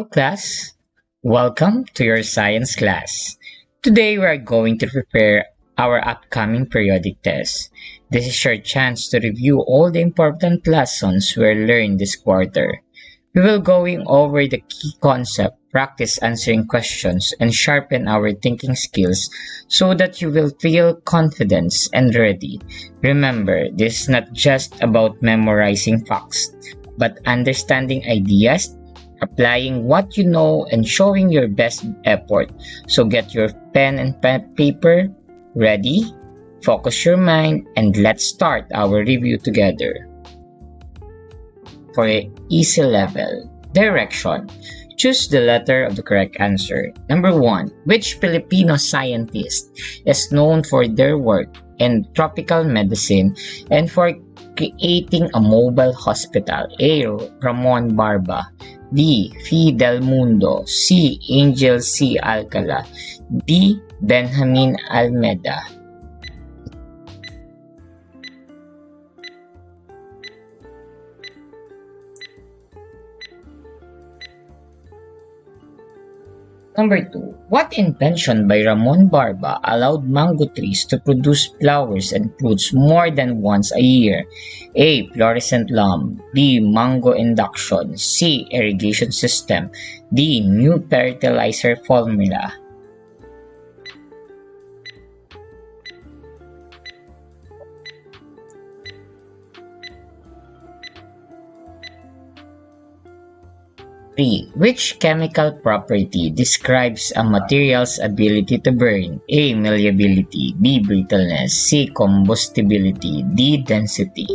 Hello, class. Welcome to your science class. Today, we are going to prepare our upcoming periodic test. This is your chance to review all the important lessons we learned this quarter. We will going over the key concept, practice answering questions, and sharpen our thinking skills so that you will feel confidence and ready. Remember, this is not just about memorizing facts, but understanding ideas, applying what you know, and showing your best effort. So get your pen and paper ready, focus your mind, and let's start our review together. For a easy level, direction. Choose the letter of the correct answer. Number 1. Which Filipino scientist is known for their work in tropical medicine and for creating a mobile hospital? A. Ramon Barba. B. Fi Del Mundo. C. Angel C. Alcala. D. Benjamin Almeda. Number 2. What invention by Ramon Barba allowed mango trees to produce flowers and fruits more than once a year? A. Fluorescent lamp. B. Mango induction. C. Irrigation system. D. New fertilizer formula. Which chemical property describes a material's ability to burn? A. Malleability. B. Brittleness. C. Combustibility. D. Density.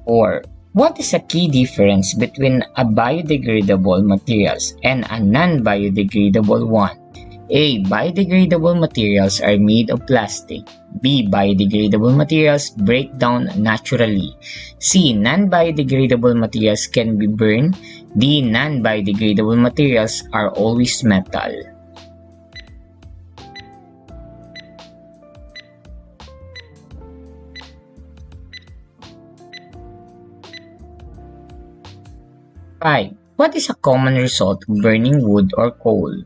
Or, what is a key difference between a biodegradable materials and a non-biodegradable one? A. Biodegradable materials are made of plastic. B. Biodegradable materials break down naturally. C. Non-biodegradable materials can be burned. D. Non-biodegradable materials are always metal. Five. What is a common result of burning wood or coal?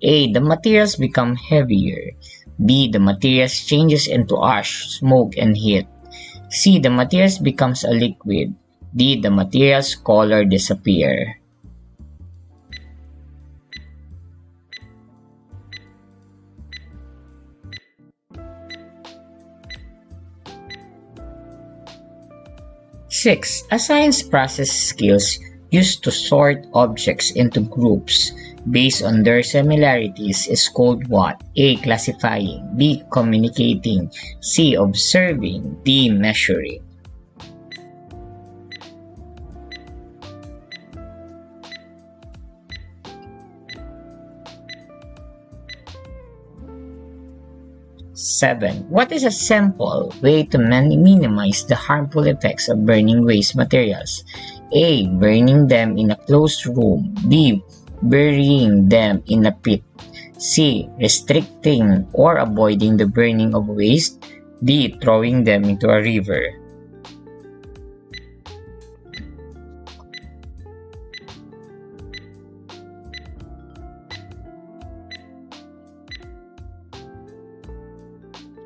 A. The materials become heavier. B. The materials changes into ash, smoke, and heat. C. The materials becomes a liquid. D. The materials color disappear. Six. A science process skills used to sort objects into groups based on their similarities is called what? A. Classifying. B. Communicating. C. Observing. D. Measuring. Seven. What is a simple way to minimize the harmful effects of burning waste materials? A. Burning them in a closed room. B. Burying them in a pit. C. Restricting or avoiding the burning of waste. D. Throwing them into a river.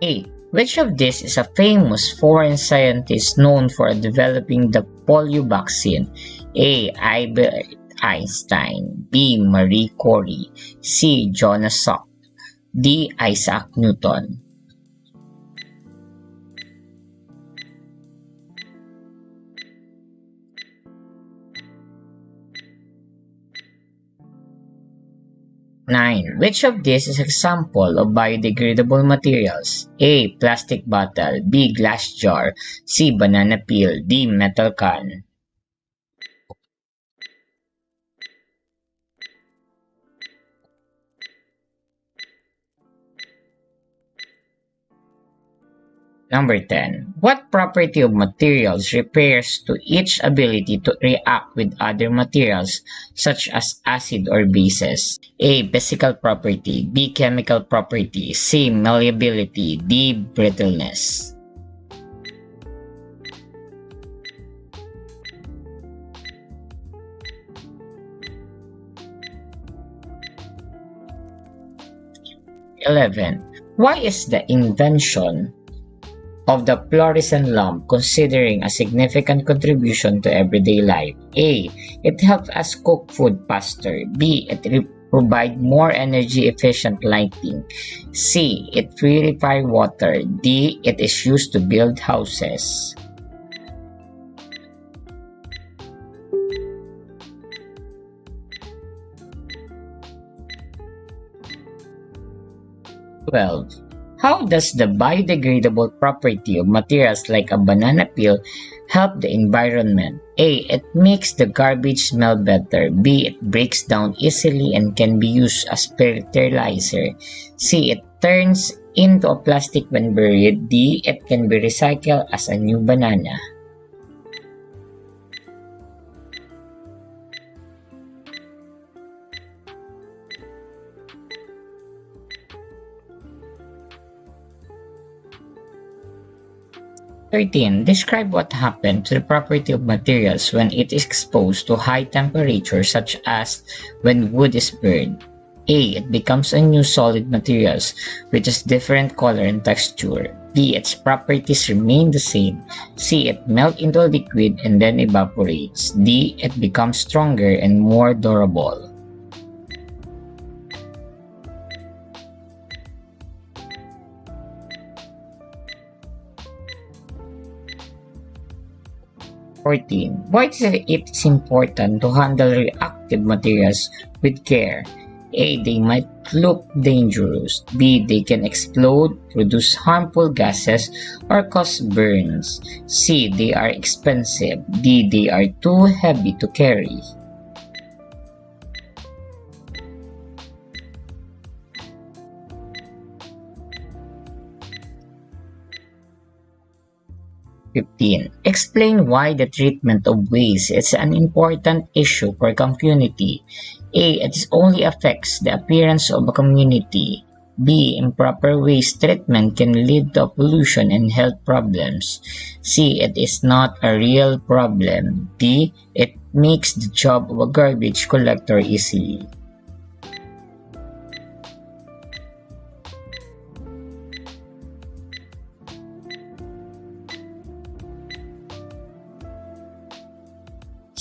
A. Which of these is a famous foreign scientist known for developing the polio vaccine? A. Albert Einstein. B. Marie Curie. C. Jonas Salk. D. Isaac Newton. Nine. Which of these is example of biodegradable materials? A. Plastic bottle. B. Glass jar. C. Banana peel. D. Metal can. Number 10. What property of materials refers to each ability to react with other materials such as acid or bases? A. Physical property. B. Chemical property. C. Malleability. D. Brittleness. (11) Why is the invention of the fluorescent lamp considering a significant contribution to everyday life? A. It helps us cook food faster. B. It provide more energy efficient lighting. C. It purifies water. D. It is used to build houses. 12. How does the biodegradable property of materials like a banana peel help the environment? A. It makes the garbage smell better. B. It breaks down easily and can be used as fertilizer. C. It turns into a plastic when buried. D. It can be recycled as a new banana. (13) Describe what happens to the property of materials when it is exposed to high temperature, such as when wood is burned. A. It becomes a new solid material which has different color and texture. B. Its properties remain the same. C. It melts into a liquid and then evaporates. D. It becomes stronger and more durable. (14) Why is it important to handle reactive materials with care? A. They might look dangerous. B. They can explode, produce harmful gases, or cause burns. C. They are expensive. D. They are too heavy to carry. 15. Explain why the treatment of waste is an important issue for a community. A. It only affects the appearance of a community. B. Improper waste treatment can lead to pollution and health problems. C. It is not a real problem. D. It makes the job of a garbage collector easy.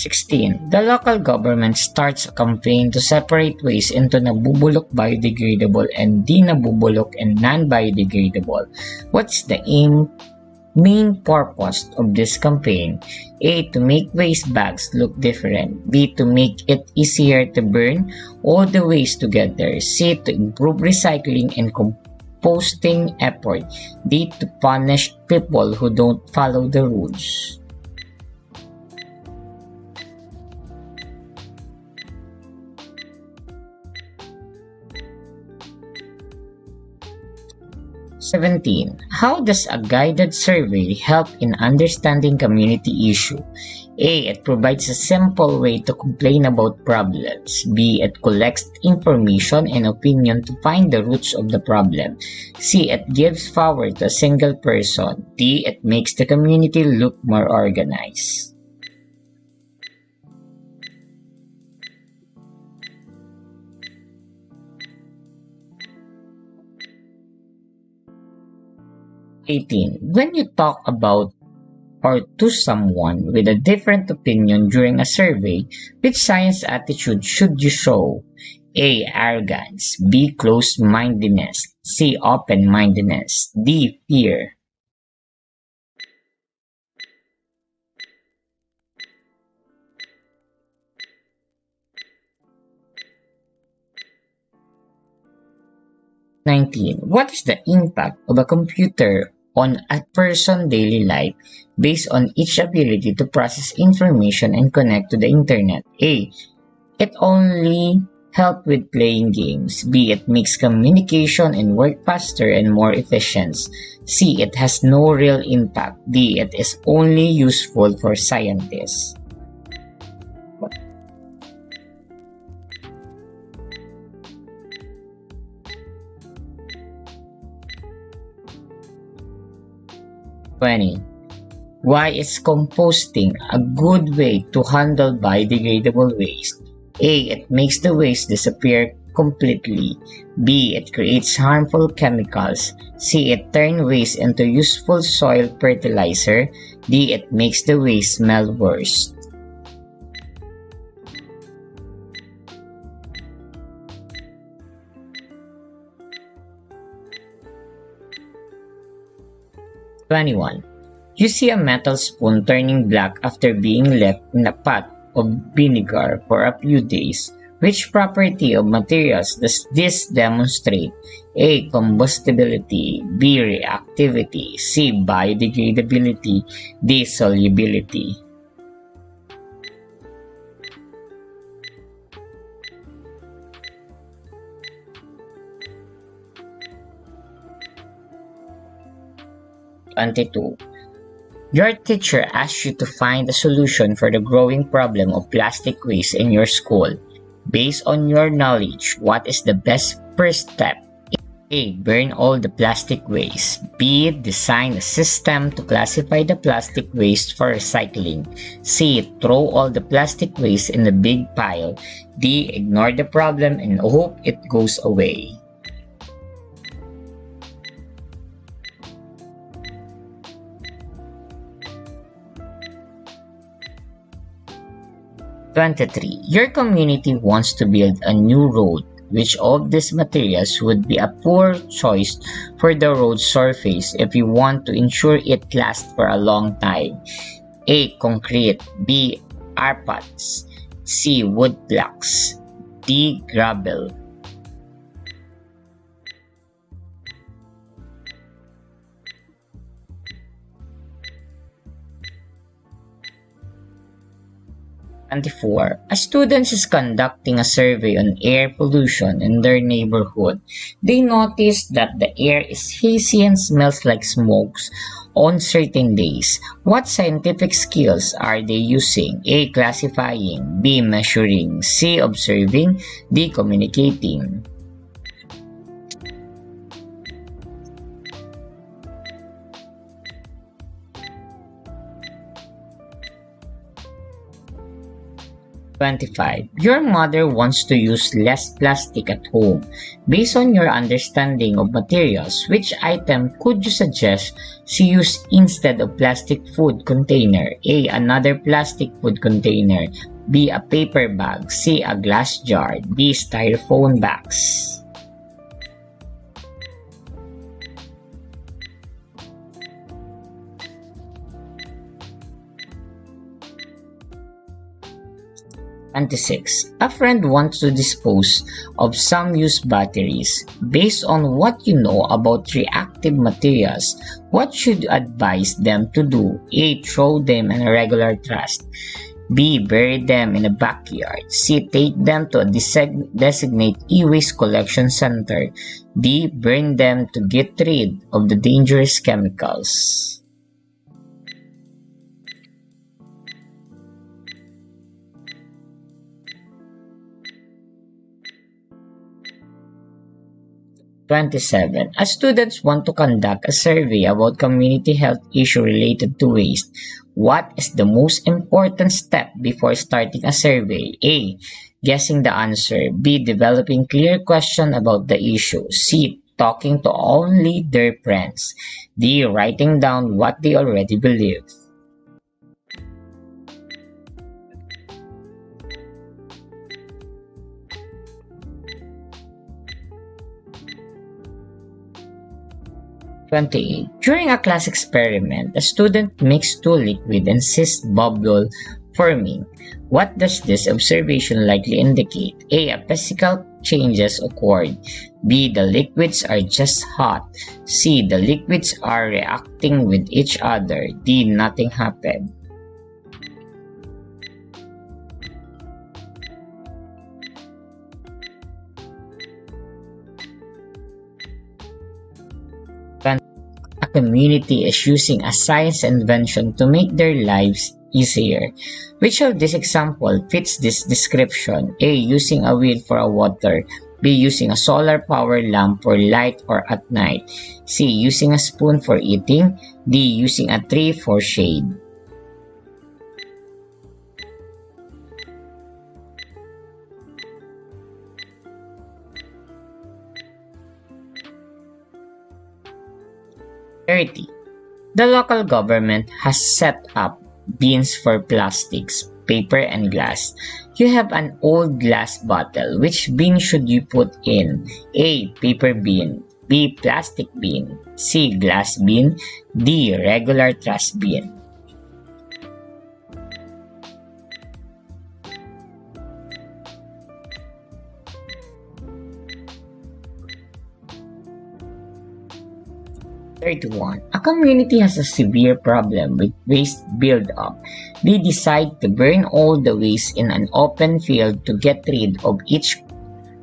(16) The local government starts a campaign to separate waste into nabubulok biodegradable and di-nabubulok and non-biodegradable. What's the main purpose of this campaign? A. To make waste bags look different. B. To make it easier to burn all the waste together. C. To improve recycling and composting effort. D. To punish people who don't follow the rules. 17. How does a guided survey help in understanding community issue? A. It provides a simple way to complain about problems. B. It collects information and opinion to find the roots of the problem. C. It gives power to a single person. D. It makes the community look more organized. 18. When you talk about or to someone with a different opinion during a survey, which science attitude should you show? A. Arrogance. B. Closed-mindedness. C. Open-mindedness. D. Fear. 19. What is the impact of a computer on a person's daily life based on its ability to process information and connect to the internet? A. It only help with playing games. B. It makes communication and work faster and more efficient. C. It has no real impact. D. It is only useful for scientists. Why is composting a good way to handle biodegradable waste? A. It makes the waste disappear completely. B. It creates harmful chemicals. C. It turns waste into useful soil fertilizer. D. It makes the waste smell worse. You see a metal spoon turning black after being left in a pot of vinegar for a few days. Which property of materials does this demonstrate? A. Combustibility. B. Reactivity. C. Biodegradability. D. Solubility. Your teacher asks you to find a solution for the growing problem of plastic waste in your school. Based on your knowledge, what is the best first step? A. Burn all the plastic waste. B. Design a system to classify the plastic waste for recycling. C. Throw all the plastic waste in a big pile. D. Ignore the problem and hope it goes away. Your community wants to build a new road. Which of these materials would be a poor choice for the road surface if you want to ensure it lasts for a long time? A. Concrete. B. Arpats. C. Wood blocks. D. Gravel. A student is conducting a survey on air pollution in their neighborhood. They notice that the air is hazy and smells like smokes on certain days. What scientific skills are they using? A. Classifying. B. Measuring. C. Observing. D. Communicating. Your mother wants to use less plastic at home. Based on your understanding of materials, which item could you suggest she use instead of plastic food container? A. Another plastic food container. B. A paper bag. C. A glass jar. D. Styrofoam bags. A friend wants to dispose of some used batteries. Based on what you know about reactive materials, what should you advise them to do? A. Throw them in a regular trash. B. Bury them in a backyard. C. Take them to a designated e-waste collection center. D. Burn them to get rid of the dangerous chemicals. As students want to conduct a survey about community health issues related to waste, what is the most important step before starting a survey? A. Guessing the answer. B. Developing clear questions about the issue. C. Talking to only their friends. D. Writing down what they already believe. During a class experiment, a student mixed two liquids and sees bubble forming. What does this observation likely indicate? A. Physical changes occurred. B. The liquids are just hot. C. The liquids are reacting with each other. D. Nothing happened. community is using a science invention to make their lives easier. Which of this example fits this description? A. Using a wheel for a water. B. Using a solar power lamp for light or at night. C. Using a spoon for eating. D. Using a tree for shade. The local government has set up bins for plastics, paper, and glass. You have an old glass bottle. Which bin should you put in? A. Paper bin. B. Plastic bin. C. Glass bin. D. Regular trash bin. A community has a severe problem with waste buildup. They decide to burn all the waste in an open field to get rid of each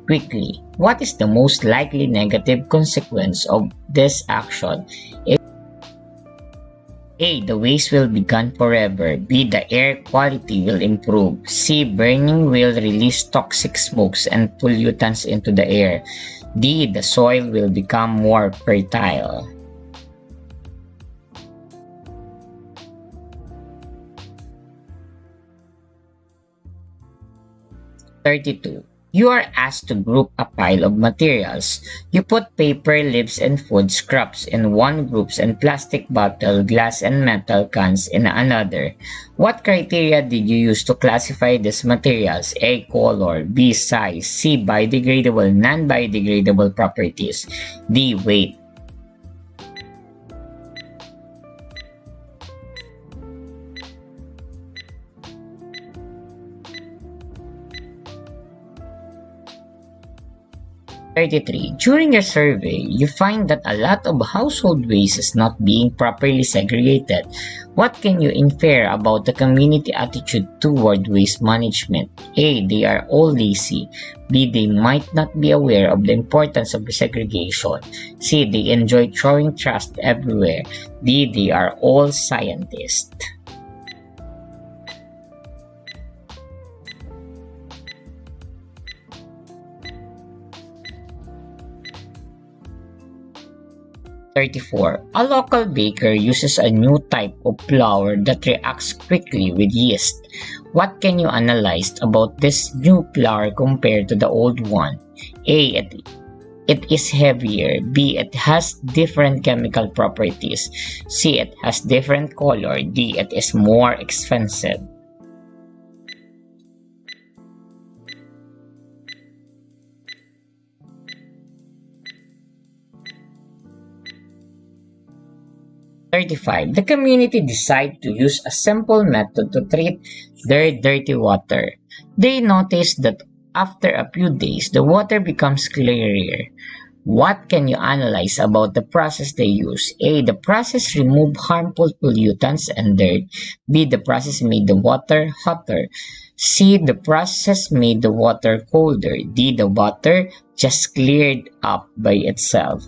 quickly. What is the most likely negative consequence of this action? A. The waste will be gone forever. B. The air quality will improve. C. Burning will release toxic smokes and pollutants into the air. D. The soil will become more fertile. 32. You are asked to group a pile of materials. You put paper, leaves, and food scraps in one group and plastic bottle, glass, and metal cans in another. What criteria did you use to classify these materials? A. Color. B. Size. C. Biodegradable, non-biodegradable properties. D. Weight. 33. During your survey, you find that a lot of household waste is not being properly segregated. What can you infer about the community attitude toward waste management? A. They are all lazy. B. They might not be aware of the importance of segregation. C. They enjoy throwing trash everywhere. D. They are all scientists. 34. A local baker uses a new type of flour that reacts quickly with yeast. What can you analyze about this new flour compared to the old one? A. It is heavier. B. It has different chemical properties. C. It has different color. D. It is more expensive. 35. The community decide to use a simple method to treat their dirty water. They notice that after a few days, the water becomes clearer. What can you analyze about the process they use? A. The process removed harmful pollutants and dirt. B. The process made the water hotter. C. The process made the water colder. D. The water just cleared up by itself.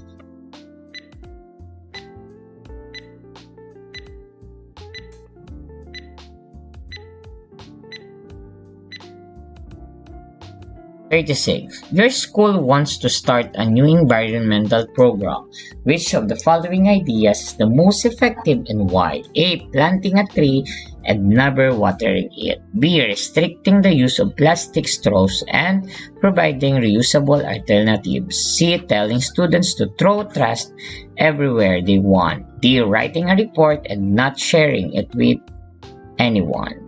36. Your school wants to start a new environmental program. Which of the following ideas is the most effective and why? A. Planting a tree and never watering it. B. Restricting the use of plastic straws and providing reusable alternatives. C. Telling students to throw trash everywhere they want. D. Writing a report and not sharing it with anyone.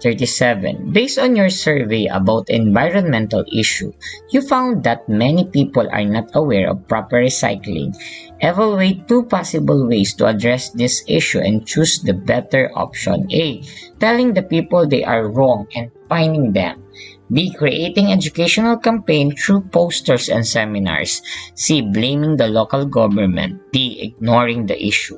37. Based on your survey about environmental issue, you found that many people are not aware of proper recycling. Evaluate two possible ways to address this issue and choose the better option. A. Telling the people they are wrong and fining them. B. Creating educational campaign through posters and seminars. C. Blaming the local government. D. Ignoring the issue.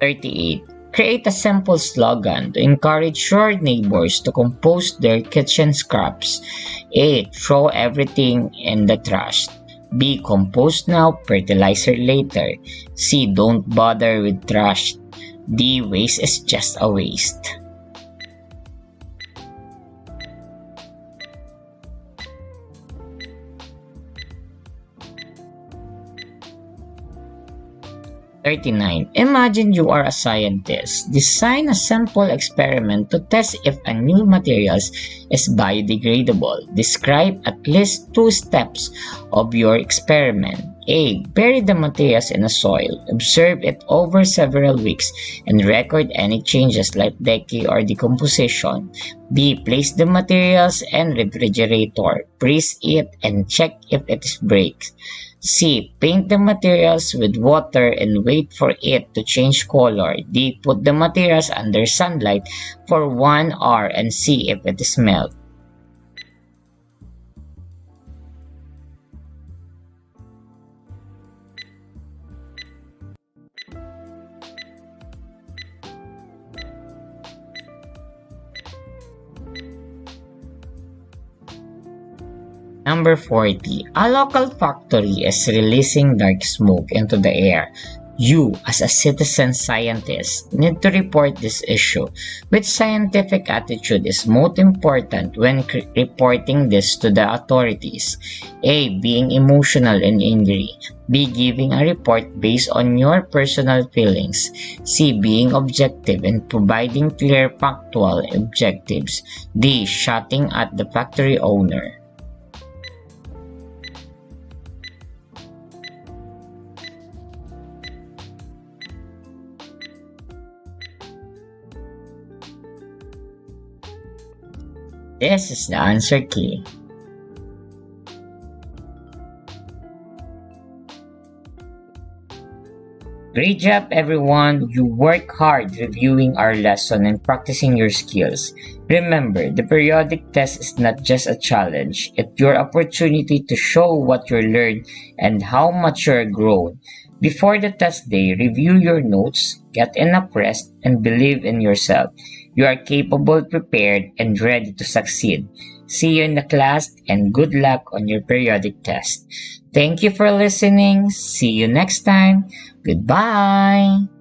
38. Create a simple slogan to encourage your neighbors to compost their kitchen scraps. A. Throw everything in the trash. B. Compost now, fertilizer later. C. Don't bother with trash. D. Waste is just a waste. 39. Imagine you are a scientist. Design a simple experiment to test if a new material is biodegradable. Describe at least 2 steps of your experiment. A. Bury the materials in the soil. Observe it over several weeks and record any changes like decay or decomposition. B. Place the materials in refrigerator. Freeze it and check if it breaks. C. Paint the materials with water and wait for it to change color. D. Put the materials under sunlight for 1 hour and see if it melts. Number 40. A local factory is releasing dark smoke into the air. You, as a citizen scientist, need to report this issue. Which scientific attitude is most important when reporting this to the authorities? A. Being emotional and angry. B. Giving a report based on your personal feelings. C. Being objective and providing clear factual objectives. D. Shouting at the factory owner. This is the answer key. Great job, everyone! You work hard reviewing our lesson and practicing your skills. Remember, the periodic test is not just a challenge. It's your opportunity to show what you learned and how much you're grown. Before the test day, review your notes, get enough rest, and believe in yourself. You are capable, prepared, and ready to succeed. See you in the class and good luck on your periodic test. Thank you for listening. See you next time. Goodbye.